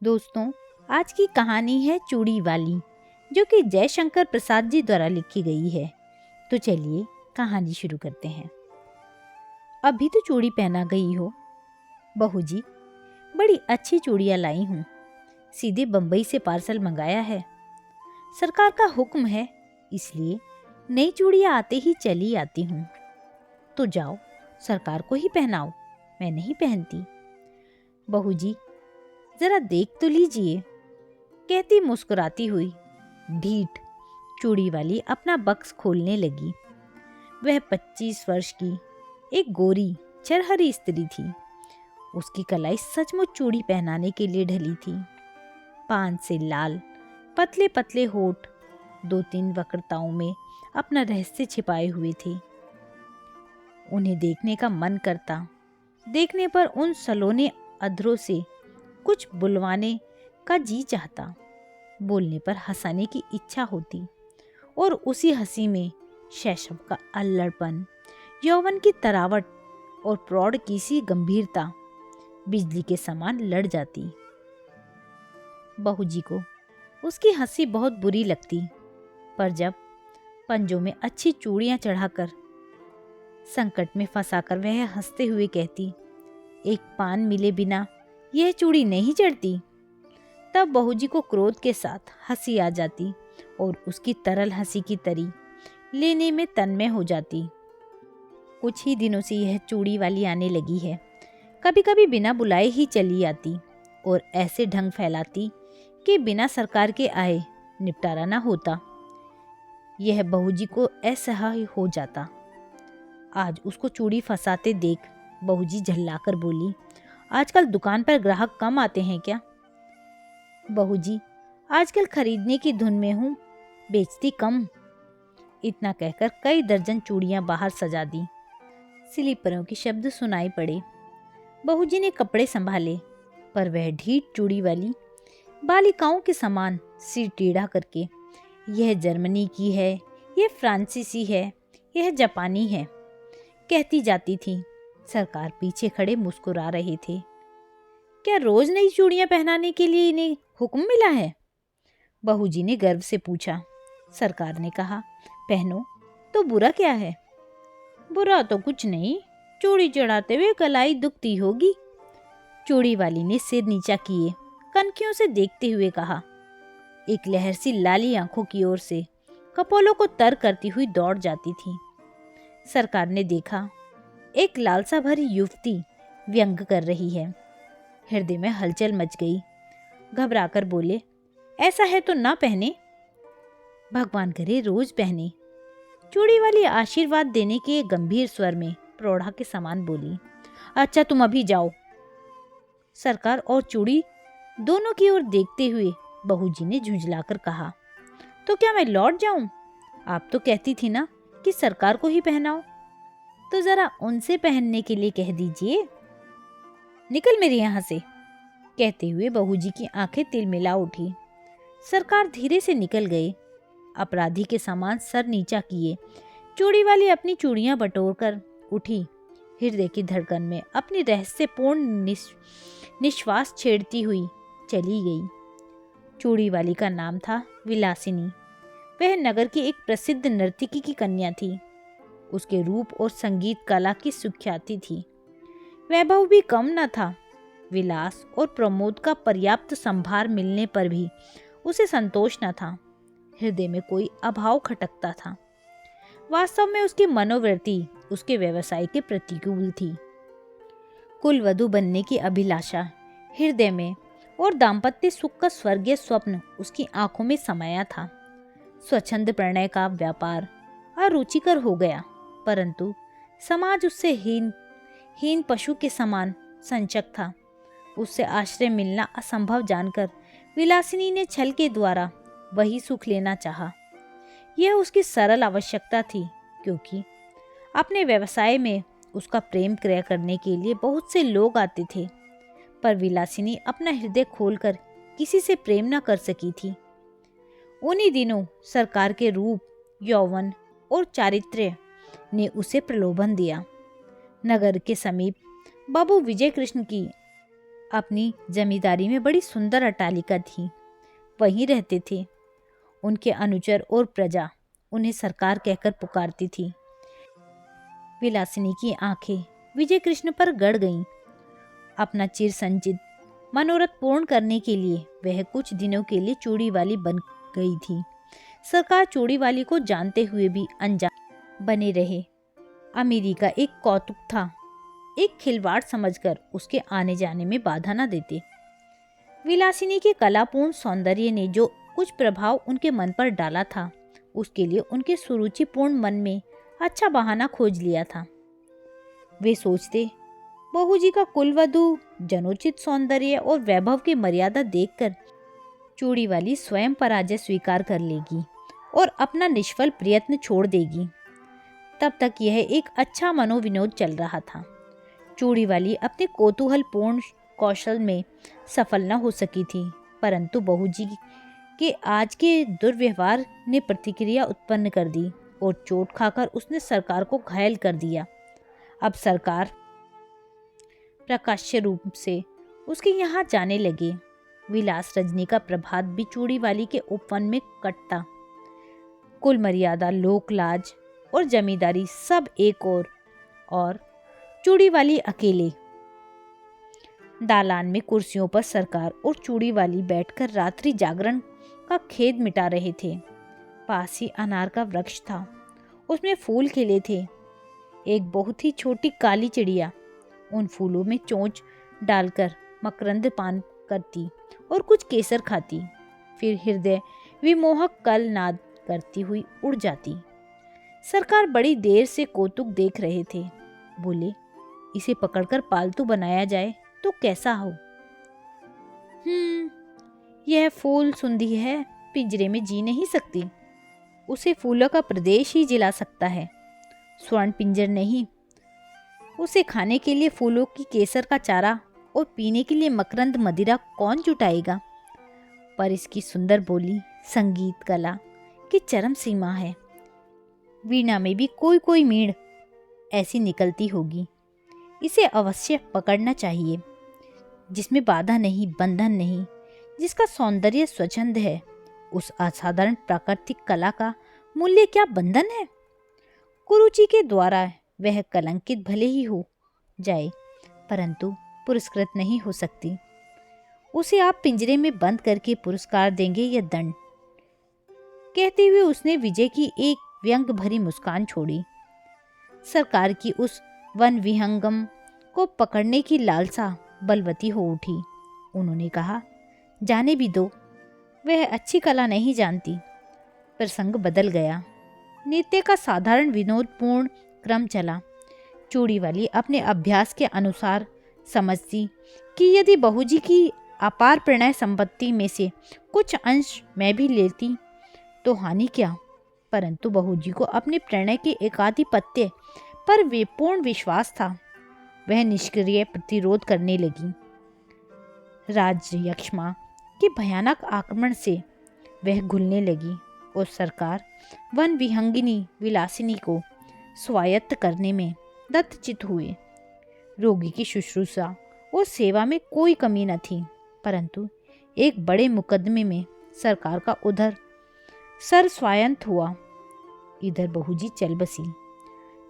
दोस्तों, आज की कहानी है चूड़ी वाली, जो कि जयशंकर प्रसाद जी द्वारा लिखी गई है। तो चलिए कहानी शुरू करते हैं। अभी तो चूड़ी पहना गई हो। बहू जी, बड़ी अच्छी चूड़ियाँ लाई हूँ, सीधे बम्बई से पार्सल मंगाया है। सरकार का हुक्म है, इसलिए नई चूड़ियाँ आते ही चली आती हूँ। तो जाओ, सरकार को ही पहनाओ, मैं नहीं पहनती। बहू जी, जरा देख तो लीजिए, कहती मुस्कुराती हुई ढीठ चूड़ी वाली अपना बक्स खोलने लगी। वह 25 वर्ष की एक गोरी चरहरी स्त्री थी। उसकी कलाई सचमुच चूड़ी पहनाने के लिए ढली थी। पान से लाल पतले पतले होठ 2-3 वक्रताओं में अपना रहस्य छिपाए हुए थे। उन्हें देखने का मन करता, देखने पर उन सलोने अधरों से कुछ बुलवाने का जी चाहता, बोलने पर हंसाने की इच्छा होती, और उसी हंसी में शैशव का अल्लड़पन, यौवन की तरावट और प्रौढ़ की सी गंभीरता बिजली के समान लड़ जाती। बहू जी को उसकी हंसी बहुत बुरी लगती, पर जब पंजों में अच्छी चूड़ियां चढ़ाकर संकट में फंसाकर वह हंसते हुए कहती, एक पान मिले बिना यह चूड़ी नहीं चढ़ती, तब बहू जी को क्रोध के साथ हंसी आ जाती और उसकी तरल हंसी की तरी लेने में तन्मय हो जाती। कुछ ही दिनों से यह चूड़ी वाली आने लगी है। कभी कभी बिना बुलाए ही चली आती और ऐसे ढंग फैलाती कि बिना सरकार के आए निपटारा ना होता। यह बहू जी को असह्य हो जाता। आज उसको चूड़ी फंसाते देख बहू जी झल्लाकर बोली, आजकल दुकान पर ग्राहक कम आते हैं क्या? बहू जी, आजकल खरीदने की धुन में हूँ, बेचती कम। इतना कहकर कई दर्जन चूड़ियां बाहर सजा दी। स्लीपरों के शब्द सुनाई पड़े। बहू जी ने कपड़े संभाले, पर वह ढीठ चूड़ी वाली बालिकाओं के समान सिर टेढ़ा करके, यह जर्मनी की है, यह फ्रांसीसी है, यह जापानी है, कहती जाती थी। सरकार पीछे खड़े मुस्कुरा रहे थे। क्या रोज नई चूड़ियां पहनाने के लिए इन्हें हुक्म मिला है? बहू जी ने गर्व से पूछा। सरकार ने कहा, पहनो तो बुरा क्या है? बुरा तो कुछ नहीं, चूड़ी चढ़ाते हुए कलाई दुखती होगी। चूड़ी वाली ने सिर नीचा किए कनखियों से देखते हुए कहा। एक लहर सी लाली आंखों की ओर से कपोलों को तर करती हुई दौड़ जाती थी। सरकार ने देखा, एक लालसा भरी युवती व्यंग कर रही है। हृदय में हलचल मच गई। घबराकर बोले, ऐसा है तो ना पहने, भगवान करे रोज पहने। चूड़ी वाली आशीर्वाद देने के गंभीर स्वर में प्रौढ़ा के समान बोली, अच्छा तुम अभी जाओ। सरकार और चूड़ी दोनों की ओर देखते हुए बहू जी ने झुंझलाकर कहा, तो क्या मैं लौट जाऊं? आप तो कहती थी ना कि सरकार को ही पहनाओ, तो जरा उनसे पहनने के लिए कह दीजिए। निकल मेरे यहाँ से, कहते हुए बहू जी की आंखें तिलमिला उठी। सरकार धीरे से निकल गए। अपराधी के समान सर नीचा किए चूड़ी वाली अपनी चूड़ियां बटोरकर उठी। हृदय की धड़कन में अपनी रहस्यपूर्ण निश्वास छेड़ती हुई चली गई। चूड़ी वाली का नाम था विलासिनी। वह नगर की एक प्रसिद्ध नर्तकी की कन्या थी। उसके रूप और संगीत कला की सुख्याति थी। वैभव भी कम न था। विलास और प्रमोद का पर्याप्त संभार मिलने पर भी उसे संतोष न था। हृदय में कोई अभाव खटकता था। वास्तव में उसकी मनोवृत्ति उसके व्यवसाय के प्रतिकूल थी। कुलवधू बनने की अभिलाषा हृदय में और दाम्पत्य सुख का स्वर्गीय स्वप्न उसकी आंखों में समाया था। स्वच्छंद प्रणय का व्यापार अरुचिकर हो गया, परंतु समाज उससे हीन पशु के समान संचक था। उससे आश्रय मिलना असंभव जानकर विलासिनी ने छल के द्वारा वही सुख लेना चाहा। यह उसकी सरल आवश्यकता थी, क्योंकि अपने व्यवसाय में उसका प्रेम क्रय करने के लिए बहुत से लोग आते थे, पर विलासिनी अपना हृदय खोलकर किसी से प्रेम न कर सकी थी। उन्हीं दिनों सरकार के रूप, यौवन और चारित्र्य ने उसे प्रलोभन दिया। नगर के समीप बाबू विजय कृष्ण की अपनी जमींदारी में बड़ी सुंदर अट्टालिका थी, वहीं रहते थे। उनके अनुचर और प्रजा उन्हें सरकार कहकर पुकारती थी। विलासिनी की आंखें विजय कृष्ण पर गड़ गईं। अपना चिर संचित मनोरथ पूर्ण करने के लिए वह कुछ दिनों के लिए चूड़ी वाली बन गई थी। सरकार चूड़ी वाली को जानते हुए भी अनजान बने रहे। अमीरी का एक कौतुक था, एक खिलवाड़ समझकर उसके आने जाने में बाधा न देते। विलासिनी के कलापूर्ण सौंदर्य ने जो कुछ प्रभाव उनके मन पर डाला था, उसके लिए उनके सुरुचिपूर्ण मन में अच्छा बहाना खोज लिया था। वे सोचते, बहू जी का कुलवधु जनोचित सौंदर्य और वैभव की मर्यादा देखकर चूड़ी वाली स्वयं पराजय स्वीकार कर लेगी और अपना निष्फल प्रयत्न छोड़ देगी। तब तक यह एक अच्छा मनोविनोद चल रहा था। चूड़ी वाली अपने कौतूहलपूर्ण कौशल में सफल न हो सकी थी, परंतु बहू जी के आज के दुर्व्यवहार ने प्रतिक्रिया उत्पन्न कर दी और चोट खाकर उसने सरकार को घायल कर दिया। अब सरकार प्रकाश्य रूप से उसके यहाँ जाने लगे। विलास रजनी का प्रभात भी चूड़ी वाली के उपवन में कटता। कुल मर्यादा, लोक लाज और जमींदारी सब एक और चूड़ी वाली अकेले। दालान में कुर्सियों पर सरकार और चूड़ी वाली बैठकर रात्रि जागरण का खेद मिटा रहे थे। पास ही अनार का वृक्ष था, उसमें फूल खिले थे। एक बहुत ही छोटी काली चिड़िया उन फूलों में चोंच डालकर मकरंद पान करती और कुछ केसर खाती, फिर हृदय विमोहक कल नाद करती हुई उड़ जाती। सरकार बड़ी देर से कौतुक देख रहे थे। बोले, इसे पकड़कर पालतू बनाया जाए तो कैसा हो? यह फूल सुंदी है, पिंजरे में जी नहीं सकती। उसे फूलों का प्रदेश ही जिला सकता है, स्वर्ण पिंजर नहीं। उसे खाने के लिए फूलों की केसर का चारा और पीने के लिए मकरंद मदिरा कौन जुटाएगा? पर इसकी सुंदर बोली संगीत कला की चरम सीमा है। वीणा में भी कोई कोई मीण ऐसी निकलती होगी। इसे अवश्य पकड़ना चाहिए, जिसमें बाधा नहीं, बंधन नहीं, जिसका सौंदर्य स्वच्छंद है। उस असाधारण प्राकृतिक कला का मूल्य क्या बंधन है? कुरुचि के द्वारा वह कलंकित भले ही हो जाए, परंतु पुरस्कृत नहीं हो सकती। उसे आप पिंजरे में बंद करके पुरस्कार देंगे या दंड? कहते हुए उसने विजय की एक व्यंग भरी मुस्कान छोड़ी। सरकार की उस वन विहंगम को पकड़ने की लालसा बलवती हो उठी। उन्होंने कहा, जाने भी दो, वह अच्छी कला नहीं जानती। प्रसंग बदल गया। नृत्य का साधारण विनोदपूर्ण क्रम चला। चूड़ी वाली अपने अभ्यास के अनुसार समझती कि यदि बहूजी की अपार प्रणय संपत्ति में से कुछ अंश मैं भी लेती तो हानि क्या, परंतु बहूजी को अपने प्रणय के एकाधिपत्य पर पूर्ण विश्वास था। वह निष्क्रिय प्रतिरोध करने लगी। राजयक्ष्मा के भयानक आक्रमण से वह घुलने लगी और सरकार वन विहंगिनी विलासिनी को स्वायत्त करने में दत्तचित हुए। रोगी की शुश्रूषा और सेवा में कोई कमी न थी, परंतु एक बड़े मुकदमे में सरकार का उधर सर स्वायत्त हुआ। इधर बहूजी चल बसी।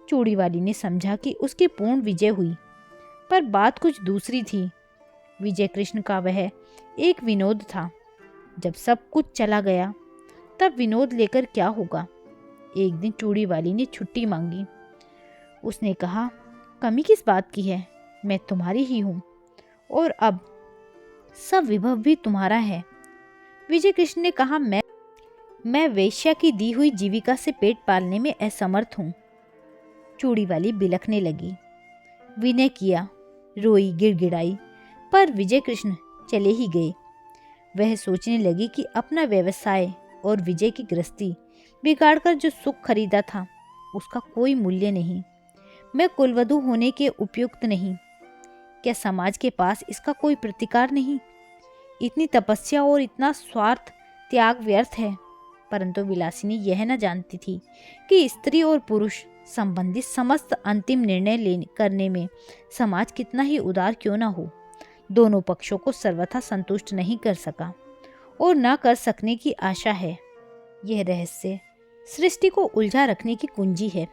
चूड़ी वाली ने समझा कि उसकी पूर्ण विजय हुई, पर बात कुछ दूसरी थी। विजय कृष्ण का वह एक विनोद था। जब सब कुछ चला गया तब विनोद लेकर क्या होगा? एक दिन चूड़ी वाली ने छुट्टी मांगी। उसने कहा, कमी किस बात की है, मैं तुम्हारी ही हूँ और अब सब विभव भी तुम्हारा है। विजय कृष्ण ने कहा, मैं वेश्या की दी हुई जीविका से पेट पालने में असमर्थ हूँ। चूड़ी वाली बिलखने लगी। विनय किया, रोई, गिड़गिड़ाई, पर विजय कृष्ण चले ही गए। वह सोचने लगी कि अपना व्यवसाय और विजय की गृहस्थी बिगाड़कर जो सुख खरीदा था उसका कोई मूल्य नहीं। मैं कुलवधू होने के उपयुक्त नहीं। क्या समाज के पास इसका कोई प्रतिकार नहीं? इतनी तपस्या और इतना स्वार्थ त्याग व्यर्थ है। परंतु विलासिनी यह न जानती थी कि स्त्री और पुरुष संबंधित समस्त अंतिम निर्णय करने में समाज कितना ही उदार क्यों न हो, दोनों पक्षों को सर्वथा संतुष्ट नहीं कर सका और न कर सकने की आशा है। यह रहस्य सृष्टि को उलझा रखने की कुंजी है।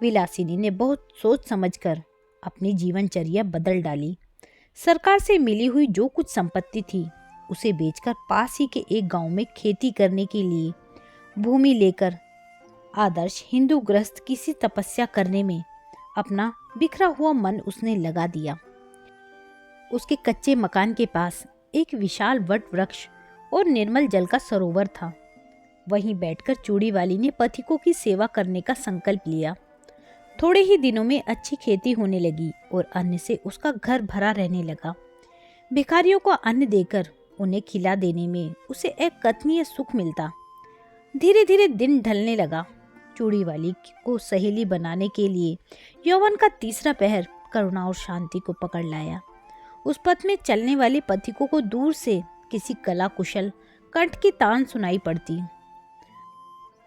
विलासिनी ने बहुत सोच समझकर अपनी जीवनचर्या बदल डाली। सरकार से मिली हुई जो कुछ संपत्ति थी उसे बेचकर पास ही के एक गांव में खेती करने के लिए भूमि लेकर आदर्श हिंदू गृहस्थ किसी तपस्या करने में अपना बिखरा हुआ मन उसने लगा दिया। उसके कच्चे मकान के पास एक विशाल वट वृक्ष और निर्मल जल का सरोवर था। वहीं बैठकर चूड़ी वाली ने पथिकों की सेवा करने का संकल्प लिया। थोड़े ही दिनों में अच्छी खेती होने लगी और अन्न से उसका घर भरा रहने लगा। भिखारियों को अन्न देकर उन्हें खिला देने में उसे एक कथनीय सुख मिलता। धीरे धीरे दिन ढलने लगा। चूड़ी वाली को सहेली बनाने के लिए यौवन का तीसरा पहर करुणा और शांति को पकड़ लाया। उस पथ में चलने वाले पथिकों को दूर से किसी कला कुशल कंठ की तान सुनाई पड़ती।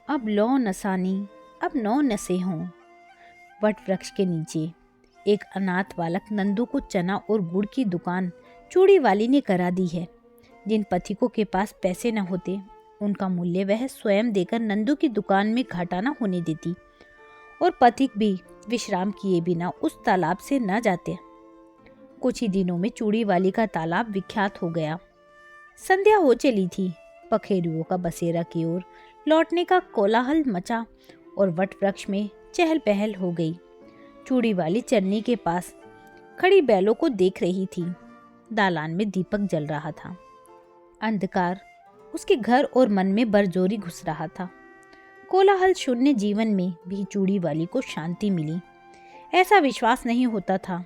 अब लो नसानी, अब नौ नशे हों। वट वृक्ष के नीचे एक अनाथ बालक नंदू को चना और गुड़ की दुकान चूड़ी वाली ने करा दी है। जिन पथिकों के पास पैसे न होते उनका मूल्य वह स्वयं देकर नंदू की दुकान में घाटा न होने देती और पथिक भी विश्राम किए बिना उस तालाब से न जाते। कुछ ही दिनों में चूड़ी वाली का तालाब विख्यात हो गया। संध्या हो चली थी। पखेरुओं का बसेरा की ओर लौटने का कोलाहल मचा और वट वृक्ष में चहल पहल हो गई। चूड़ी वाली चरनी के पास खड़ी बैलों को देख रही थी। दालान में दीपक जल रहा था। अंधकार उसके घर और मन में बरजोरी घुस रहा था। कोलाहल शून्य जीवन में भी चूड़ी वाली को शांति मिली, ऐसा विश्वास नहीं होता था।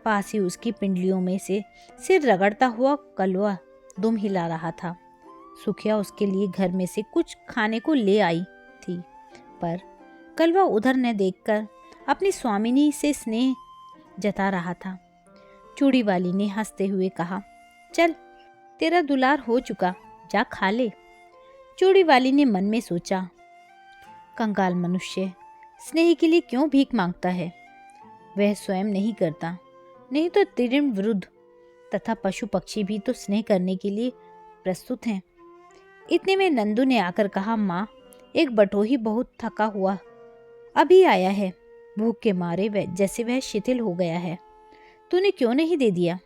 पास ही उसकी पिंडलियों में से सिर रगड़ता हुआ कलवा दुम हिला रहा था। सुखिया उसके लिए घर में से कुछ खाने को ले आई थी, पर कलवा उधर न देखकर अपनी स्वामिनी से स्नेह जता रहा था। चूड़ी वाली ने हंसते हुए कहा, चल तेरा दुलार हो चुका, जा खा ले। चूड़ी वाली ने मन में सोचा, कंगाल मनुष्य स्नेह के लिए क्यों भीख मांगता है? वह स्वयं नहीं करता, नहीं तो तृण वृद्ध तथा पशु पक्षी भी तो स्नेह करने के लिए प्रस्तुत हैं। इतने में नंदू ने आकर कहा, माँ एक बटोही बहुत थका हुआ अभी आया है। भूख के मारे जैसे वह शिथिल हो गया है। तूने क्यों नहीं दे दिया?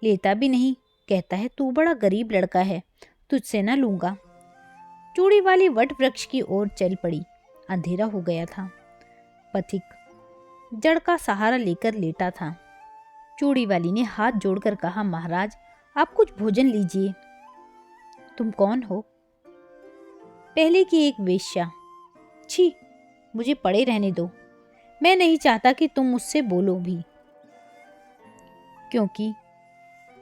लेता भी नहीं, कहता है तू बड़ा गरीब लड़का है, तुझसे न लूंगा। चूड़ी वाली वट वृक्ष की ओर चल पड़ी। अंधेरा हो गया था। पथिक जड़ का सहारा लेकर लेटा था। चूड़ी वाली ने हाथ जोड़कर कहा, महाराज आप कुछ भोजन लीजिए। तुम कौन हो? पहले की एक वेश्या। छी, मुझे पड़े रहने दो। मैं नहीं चाहता कि तुम मुझसे बोलो भी, क्योंकि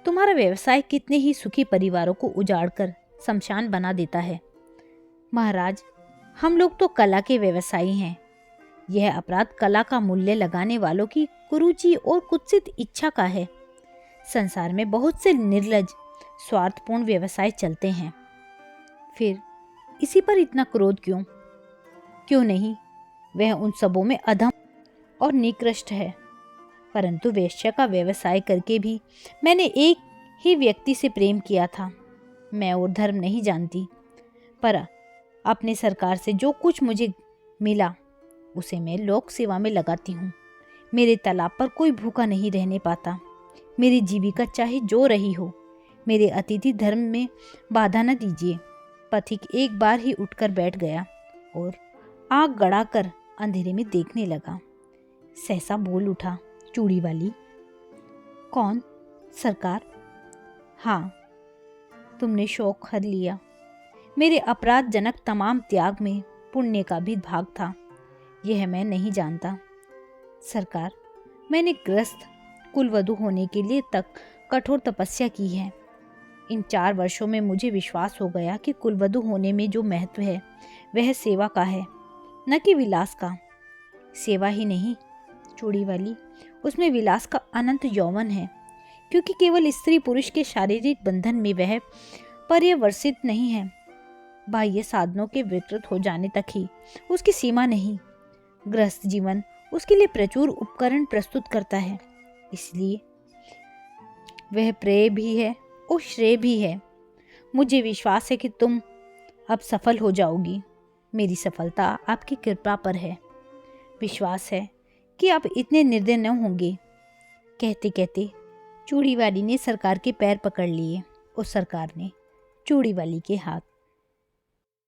तुम्हारा व्यवसाय कितने ही सुखी परिवारों को उजाड़कर शमशान बना देता है। महाराज हम लोग तो कला के व्यवसायी हैं। यह अपराध कला का मूल्य लगाने वालों की कुरुचि और कुत्सित इच्छा का है। संसार में बहुत से निर्लज स्वार्थपूर्ण व्यवसाय चलते हैं, फिर इसी पर इतना क्रोध क्यों? क्यों नहीं, वह उन सबों में अधम और निकृष्ट है। परंतु वेश्या का व्यवसाय करके भी मैंने एक ही व्यक्ति से प्रेम किया था। मैं और धर्म नहीं जानती, पर अपने सरकार से जो कुछ मुझे मिला उसे मैं लोक सेवा में लगाती हूँ। मेरे तालाब पर कोई भूखा नहीं रहने पाता। मेरी जीविका चाहे जो रही हो, मेरे अतिथि धर्म में बाधा न दीजिए। पथिक एक बार ही उठकर बैठ गया और आँख गड़ाकर अंधेरे में देखने लगा। सहसा बोल उठा, चूड़ी वाली। कौन? सरकार? हाँ, तुमने शौक हर लिया। मेरे अपराधजनक तमाम त्याग में पुण्य का भी भाग था, यह मैं नहीं जानता। सरकार, मैंने गृहस्थ कुलवधू होने के लिए तक कठोर तपस्या की है। इन 4 वर्षों में मुझे विश्वास हो गया कि कुलवधू होने में जो महत्व है वह सेवा का है, न कि विलास का। सेवा ही नहीं चूड़ी वाली, उसमें विलास का अनंत यौवन है, क्योंकि केवल स्त्री पुरुष के शारीरिक बंधन में वह पर्यवसित नहीं है। बाह्य साधनों के विकृत हो जाने तक ही उसकी सीमा नहीं। गृहस्थ जीवन उसके लिए प्रचुर उपकरण प्रस्तुत करता है। इसलिए वह प्रेय भी है और श्रेय भी है। मुझे विश्वास है कि तुम अब सफल हो जाओगी। मेरी सफलता आपकी कृपा पर है। विश्वास है कि आप इतने निर्दय न होंगे। कहते कहते चूड़ी वाली ने सरकार के पैर पकड़ लिए और सरकार ने चूड़ी वाली के हाथ